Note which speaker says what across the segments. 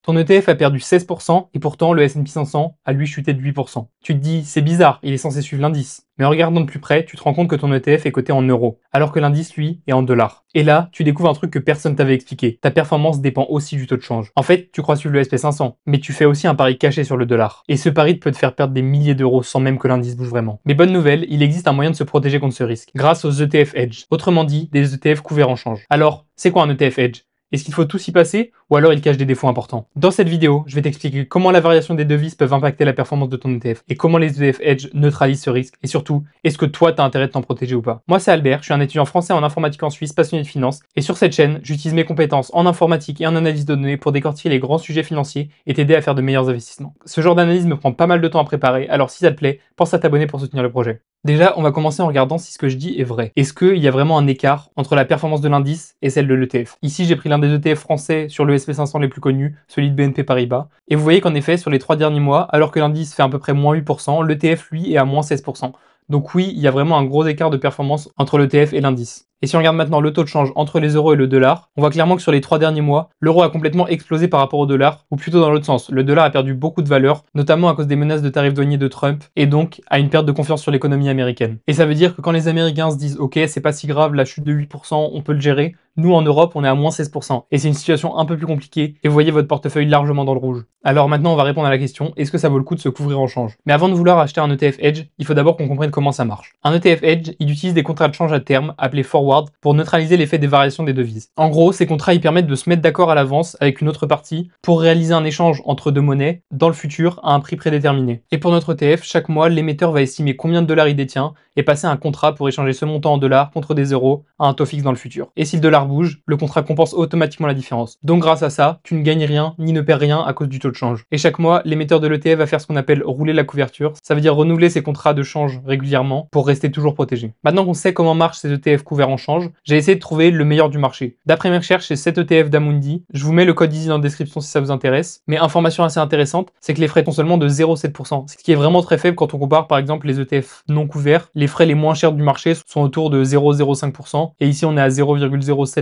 Speaker 1: Ton ETF a perdu 16% et pourtant le S&P 500 a lui chuté de 8%. Tu te dis, c'est bizarre, il est censé suivre l'indice. Mais en regardant de plus près, tu te rends compte que ton ETF est coté en euros, alors que l'indice, lui, est en dollars. Et là, tu découvres un truc que personne t'avait expliqué. Ta performance dépend aussi du taux de change. En fait, tu crois suivre le SP 500, mais tu fais aussi un pari caché sur le dollar. Et ce pari peut te faire perdre des milliers d'euros sans même que l'indice bouge vraiment. Mais bonne nouvelle, il existe un moyen de se protéger contre ce risque, grâce aux ETF Edge. Autrement dit, des ETF couverts en change. Alors, c'est quoi un ETF Edge ? Est-ce qu'il faut tout s'y passer ou alors il cache des défauts importants? Dans cette vidéo, je vais t'expliquer comment la variation des devises peuvent impacter la performance de ton ETF et comment les ETF Edge neutralisent ce risque et surtout, est-ce que toi tu as intérêt de t'en protéger ou pas? Moi c'est Albert, je suis un étudiant français en informatique en Suisse passionné de finance et sur cette chaîne, j'utilise mes compétences en informatique et en analyse de données pour décortiquer les grands sujets financiers et t'aider à faire de meilleurs investissements. Ce genre d'analyse me prend pas mal de temps à préparer, alors si ça te plaît, pense à t'abonner pour soutenir le projet. Déjà, on va commencer en regardant si ce que je dis est vrai. Est-ce qu'il y a vraiment un écart entre la performance de l'indice et celle de l'ETF? Ici, j'ai pris l'un des ETF français sur le SP500 les plus connus, celui de BNP Paribas. Et vous voyez qu'en effet, sur les 3 derniers mois, alors que l'indice fait à peu près moins 8%, l'ETF, lui, est à moins 16%. Donc oui, il y a vraiment un gros écart de performance entre l'ETF et l'indice. Et si on regarde maintenant le taux de change entre les euros et le dollar, on voit clairement que sur les 3 derniers mois, l'euro a complètement explosé par rapport au dollar, ou plutôt dans l'autre sens. Le dollar a perdu beaucoup de valeur, notamment à cause des menaces de tarifs douaniers de Trump, et donc à une perte de confiance sur l'économie américaine. Et ça veut dire que quand les Américains se disent « Ok, c'est pas si grave, la chute de 8%, on peut le gérer », nous en Europe, on est à moins 16%. Et c'est une situation un peu plus compliquée, et vous voyez votre portefeuille largement dans le rouge. Alors maintenant, on va répondre à la question, est-ce que ça vaut le coup de se couvrir en change? Mais avant de vouloir acheter un ETF Edge, il faut d'abord qu'on comprenne comment ça marche. Un ETF Edge, il utilise des contrats de change à terme, appelés forward, pour neutraliser l'effet des variations des devises. En gros, ces contrats, ils permettent de se mettre d'accord à l'avance avec une autre partie pour réaliser un échange entre deux monnaies dans le futur à un prix prédéterminé. Et pour notre ETF, chaque mois, l'émetteur va estimer combien de dollars il détient et passer un contrat pour échanger ce montant en dollars contre des euros à un taux fixe dans le futur. Et si le dollar bouge, le contrat compense automatiquement la différence. Donc grâce à ça, tu ne gagnes rien ni ne perds rien à cause du taux de change. Et chaque mois, l'émetteur de l'ETF va faire ce qu'on appelle rouler la couverture. Ça veut dire renouveler ses contrats de change régulièrement pour rester toujours protégé. Maintenant qu'on sait comment marchent ces ETF couverts en change, j'ai essayé de trouver le meilleur du marché. D'après mes recherches, c'est cet ETF d'Amundi. Je vous mets le code easy dans la description si ça vous intéresse. Mais information assez intéressante, c'est que les frais sont seulement de 0,7%. Ce qui est vraiment très faible quand on compare par exemple les ETF non couverts. Les frais les moins chers du marché sont autour de 0,05% et ici on est à 0,07%.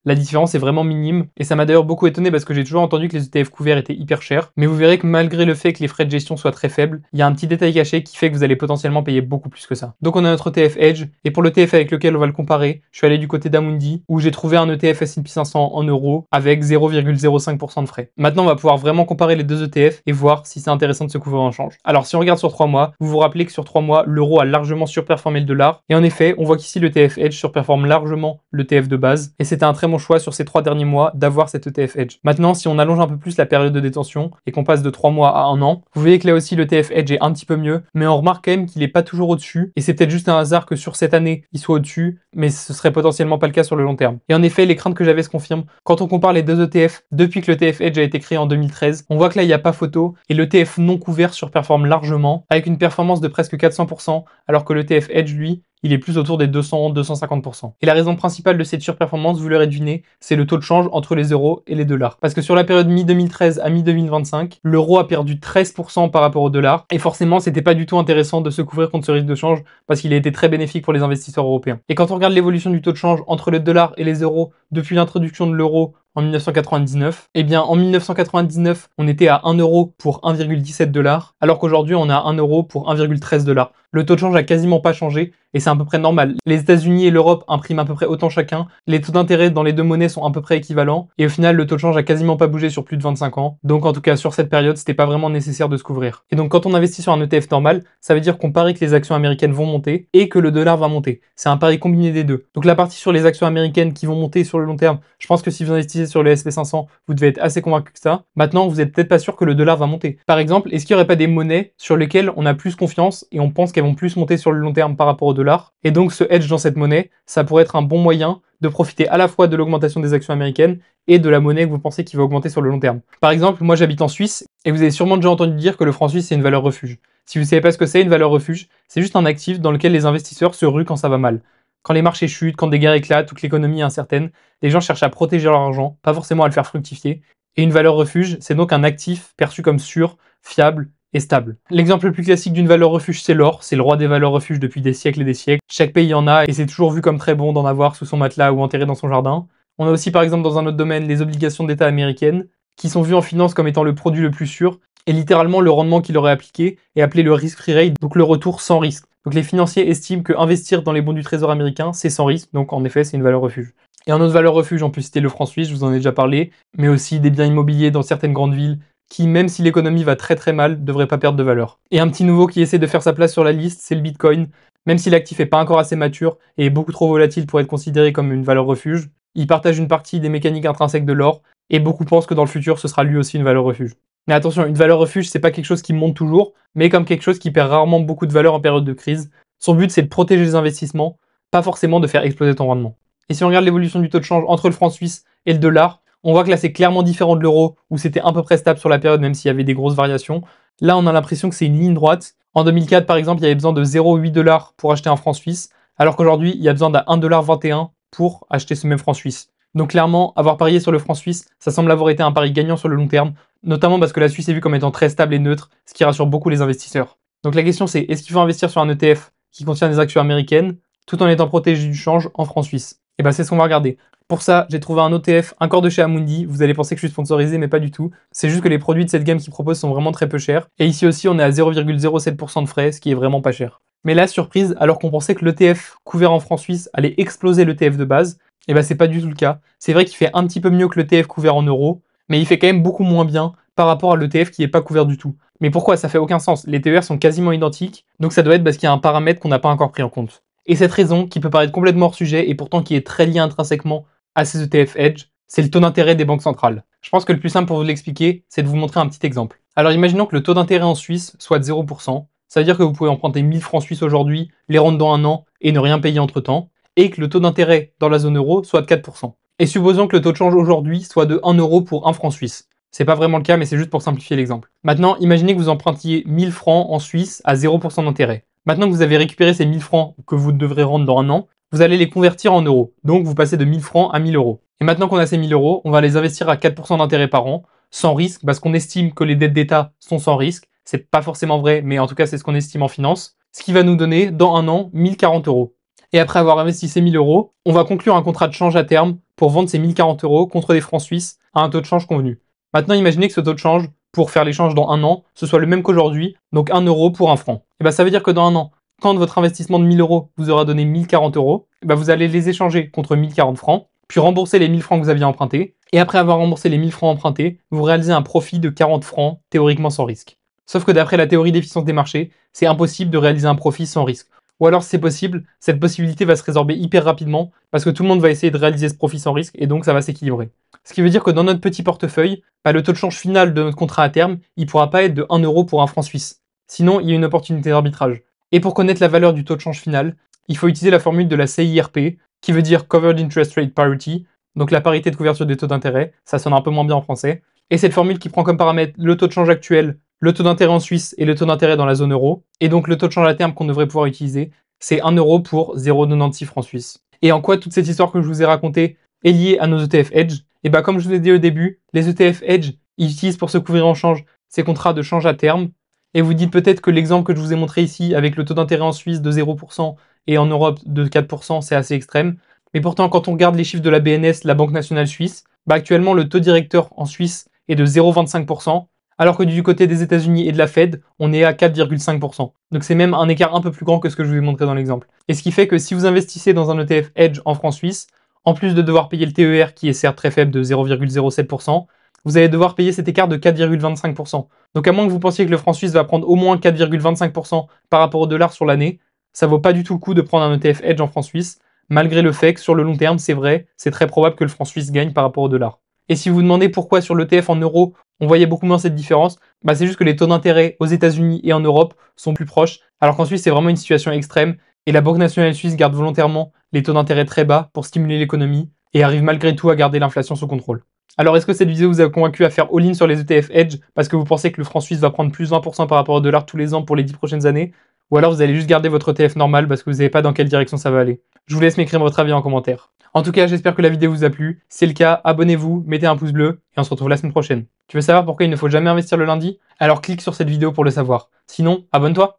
Speaker 1: La différence est vraiment minime et ça m'a d'ailleurs beaucoup étonné parce que j'ai toujours entendu que les ETF couverts étaient hyper chers. Mais vous verrez que malgré le fait que les frais de gestion soient très faibles, il y a un petit détail caché qui fait que vous allez potentiellement payer beaucoup plus que ça. Donc on a notre ETF Edge et pour l'ETF avec lequel on va le comparer, je suis allé du côté d'Amundi où j'ai trouvé un ETF S&P 500 en euros avec 0,05% de frais. Maintenant on va pouvoir vraiment comparer les deux ETF et voir si c'est intéressant de se couvrir en change. Alors si on regarde sur 3 mois, vous vous rappelez que sur 3 mois, l'euro a largement surperformé le dollar et en effet, on voit qu'ici l'ETF Edge surperforme largement l'ETF de base et c'était un très bon choix sur ces 3 derniers mois d'avoir cet ETF Edge. Maintenant, si on allonge un peu plus la période de détention et qu'on passe de 3 mois à 1 an, vous voyez que là aussi l'ETF Edge est un petit peu mieux, mais on remarque quand même qu'il n'est pas toujours au-dessus et c'est peut-être juste un hasard que sur cette année, il soit au-dessus, mais ce serait potentiellement pas le cas sur le long terme. Et en effet, les craintes que j'avais se confirment. Quand on compare les deux ETF, depuis que l'ETF Edge a été créé en 2013, on voit que là, il n'y a pas photo et l'ETF non couvert surperforme largement avec une performance de presque 400%, alors que l'ETF Edge, lui, il est plus autour des 200-250%. Et la raison principale de cette surperformance, vous l'aurez deviné, c'est le taux de change entre les euros et les dollars. Parce que sur la période mi-2013 à mi-2025, l'euro a perdu 13% par rapport au dollar. Et forcément, c'était pas du tout intéressant de se couvrir contre ce risque de change parce qu'il a été très bénéfique pour les investisseurs européens. Et quand on regarde l'évolution du taux de change entre le dollar et les euros depuis l'introduction de l'euro en 1999, eh bien en 1999, on était à 1 euro pour 1,17 $, alors qu'aujourd'hui on est à 1 euro pour 1,13 $. Le taux de change a quasiment pas changé et c'est à peu près normal. Les États-Unis et l'Europe impriment à peu près autant chacun, les taux d'intérêt dans les deux monnaies sont à peu près équivalents et au final le taux de change a quasiment pas bougé sur plus de 25 ans. Donc en tout cas sur cette période, c'était pas vraiment nécessaire de se couvrir. Et donc quand on investit sur un ETF normal, ça veut dire qu'on parie que les actions américaines vont monter et que le dollar va monter. C'est un pari combiné des deux. Donc la partie sur les actions américaines qui vont monter sur le long terme, je pense que si vous investissez sur le SP500, vous devez être assez convaincu que ça. Maintenant, vous n'êtes peut-être pas sûr que le dollar va monter. Par exemple, est-ce qu'il n'y aurait pas des monnaies sur lesquelles on a plus confiance et on pense qu'elles vont plus monter sur le long terme par rapport au dollar? Et donc, ce hedge dans cette monnaie, ça pourrait être un bon moyen de profiter à la fois de l'augmentation des actions américaines et de la monnaie que vous pensez qui va augmenter sur le long terme. Par exemple, moi j'habite en Suisse et vous avez sûrement déjà entendu dire que le franc suisse c'est une valeur refuge. Si vous ne savez pas ce que c'est une valeur refuge, c'est juste un actif dans lequel les investisseurs se ruent quand ça va mal. Quand les marchés chutent, quand des guerres éclatent ou que l'économie est incertaine, les gens cherchent à protéger leur argent, pas forcément à le faire fructifier. Et une valeur refuge, c'est donc un actif perçu comme sûr, fiable et stable. L'exemple le plus classique d'une valeur refuge, c'est l'or. C'est le roi des valeurs refuges depuis des siècles et des siècles. Chaque pays en a et c'est toujours vu comme très bon d'en avoir sous son matelas ou enterré dans son jardin. On a aussi par exemple dans un autre domaine les obligations d'État américaines. qui sont vus en finance comme étant le produit le plus sûr, et littéralement le rendement qu'il aurait appliqué est appelé le risk-free rate, donc le retour sans risque. Donc les financiers estiment que investir dans les bons du trésor américain, c'est sans risque, donc en effet c'est une valeur refuge. Et en autre valeur refuge, on peut citer le franc suisse, je vous en ai déjà parlé, mais aussi des biens immobiliers dans certaines grandes villes, qui, même si l'économie va très très mal, ne devraient pas perdre de valeur. Et un petit nouveau qui essaie de faire sa place sur la liste, c'est le Bitcoin. Même si l'actif n'est pas encore assez mature et est beaucoup trop volatile pour être considéré comme une valeur refuge, il partage une partie des mécaniques intrinsèques de l'or, et beaucoup pensent que dans le futur, ce sera lui aussi une valeur refuge. Mais attention, une valeur refuge, c'est pas quelque chose qui monte toujours, mais comme quelque chose qui perd rarement beaucoup de valeur en période de crise. Son but, c'est de protéger les investissements, pas forcément de faire exploser ton rendement. Et si on regarde l'évolution du taux de change entre le franc suisse et le dollar, on voit que là, c'est clairement différent de l'euro, où c'était à peu près stable sur la période, même s'il y avait des grosses variations. Là, on a l'impression que c'est une ligne droite. En 2004, par exemple, il y avait besoin de 0,8 $ pour acheter un franc suisse, alors qu'aujourd'hui, il y a besoin d'un 1,21 $ pour acheter ce même franc suisse. Donc clairement, avoir parié sur le franc suisse, ça semble avoir été un pari gagnant sur le long terme, notamment parce que la Suisse est vue comme étant très stable et neutre, ce qui rassure beaucoup les investisseurs. Donc la question c'est, est-ce qu'il faut investir sur un ETF qui contient des actions américaines, tout en étant protégé du change en franc suisse? Et ben c'est ce qu'on va regarder. Pour ça, j'ai trouvé un ETF encore de chez Amundi. Vous allez penser que je suis sponsorisé, mais pas du tout. C'est juste que les produits de cette gamme qu'ils proposent sont vraiment très peu chers. Et ici aussi, on est à 0,07% de frais, ce qui est vraiment pas cher. Mais là, surprise, alors qu'on pensait que l'ETF couvert en franc suisse allait exploser l'ETF de base, et ben c'est pas du tout le cas. C'est vrai qu'il fait un petit peu mieux que l'ETF couvert en euros, mais il fait quand même beaucoup moins bien par rapport à l'ETF qui n'est pas couvert du tout. Mais pourquoi? Ça fait aucun sens. Les TER sont quasiment identiques, donc ça doit être parce qu'il y a un paramètre qu'on n'a pas encore pris en compte. Et cette raison, qui peut paraître complètement hors sujet et pourtant qui est très liée intrinsèquement à ces ETF Edge, c'est le taux d'intérêt des banques centrales. Je pense que le plus simple pour vous l'expliquer, c'est de vous montrer un petit exemple. Alors imaginons que le taux d'intérêt en Suisse soit de 0%, ça veut dire que vous pouvez emprunter 1000 francs suisses aujourd'hui, les rendre dans un an et ne rien payer entre-temps, et que le taux d'intérêt dans la zone euro soit de 4%. Et supposons que le taux de change aujourd'hui soit de 1 € pour 1 franc suisse. C'est pas vraiment le cas, mais c'est juste pour simplifier l'exemple. Maintenant, imaginez que vous empruntiez 1000 francs en Suisse à 0% d'intérêt. Maintenant que vous avez récupéré ces 1000 francs que vous devrez rendre dans un an, vous allez les convertir en euros. Donc vous passez de 1000 francs à 1000 €. Et maintenant qu'on a ces 1000 €, on va les investir à 4% d'intérêt par an, sans risque, parce qu'on estime que les dettes d'État sont sans risque. C'est pas forcément vrai, mais en tout cas c'est ce qu'on estime en finance. Ce qui va nous donner, dans un an, 1040 €. Et après avoir investi ces 1000 €, on va conclure un contrat de change à terme pour vendre ces 1040 € contre des francs suisses à un taux de change convenu. Maintenant, imaginez que ce taux de change, pour faire l'échange dans un an, ce soit le même qu'aujourd'hui, donc 1 € pour un franc. Et bien ça veut dire que dans un an, quand votre investissement de 1000 € vous aura donné 1040 €, et ben vous allez les échanger contre 1040 francs, puis rembourser les 1000 francs que vous aviez empruntés, et après avoir remboursé les 1000 francs empruntés, vous réalisez un profit de 40 francs, théoriquement sans risque. Sauf que d'après la théorie d'efficience des marchés, c'est impossible de réaliser un profit sans risque. Ou alors si c'est possible, cette possibilité va se résorber hyper rapidement parce que tout le monde va essayer de réaliser ce profit sans risque et donc ça va s'équilibrer. Ce qui veut dire que dans notre petit portefeuille, le taux de change final de notre contrat à terme, il ne pourra pas être de 1 € pour un franc suisse. Sinon, il y a une opportunité d'arbitrage. Et pour connaître la valeur du taux de change final, il faut utiliser la formule de la CIRP, qui veut dire Covered Interest Rate Parity, donc la parité de couverture des taux d'intérêt, ça sonne un peu moins bien en français. Et cette formule qui prend comme paramètre le taux de change actuel, le taux d'intérêt en Suisse et le taux d'intérêt dans la zone euro, et donc le taux de change à terme qu'on devrait pouvoir utiliser, c'est 1 € pour 0,96 francs suisses. Et en quoi toute cette histoire que je vous ai racontée est liée à nos ETF Edge? Et bah comme je vous ai dit au début, les ETF Edge, ils utilisent pour se couvrir en change ces contrats de change à terme. Et vous dites peut-être que l'exemple que je vous ai montré ici, avec le taux d'intérêt en Suisse de 0% et en Europe de 4%, c'est assez extrême. Mais pourtant, quand on regarde les chiffres de la BNS, la Banque nationale suisse, actuellement le taux directeur en Suisse est de 0,25%, alors que du côté des États-Unis et de la Fed, on est à 4,5%. Donc c'est même un écart un peu plus grand que ce que je vous ai montré dans l'exemple. Et ce qui fait que si vous investissez dans un ETF Edge en francs suisse, en plus de devoir payer le TER qui est certes très faible de 0,07%, vous allez devoir payer cet écart de 4,25%. Donc à moins que vous pensiez que le franc suisse va prendre au moins 4,25% par rapport au dollar sur l'année, ça vaut pas du tout le coup de prendre un ETF Edge en franc suisse, malgré le fait que sur le long terme, c'est vrai, c'est très probable que le franc suisse gagne par rapport au dollar. Et si vous vous demandez pourquoi sur l'ETF en euros, on voyait beaucoup moins cette différence, c'est juste que les taux d'intérêt aux États-Unis et en Europe sont plus proches, alors qu'en Suisse, c'est vraiment une situation extrême, et la Banque nationale suisse garde volontairement les taux d'intérêt très bas pour stimuler l'économie, et arrive malgré tout à garder l'inflation sous contrôle. Alors est-ce que cette vidéo vous a convaincu à faire all-in sur les ETF Edge parce que vous pensez que le franc suisse va prendre plus 20% par rapport au dollar tous les ans pour les 10 prochaines années? Ou alors vous allez juste garder votre ETF normal parce que vous savez pas dans quelle direction ça va aller? Je vous laisse m'écrire votre avis en commentaire. En tout cas, j'espère que la vidéo vous a plu. Si c'est le cas, abonnez-vous, mettez un pouce bleu et on se retrouve la semaine prochaine. Tu veux savoir pourquoi il ne faut jamais investir le lundi? Alors clique sur cette vidéo pour le savoir. Sinon, abonne-toi!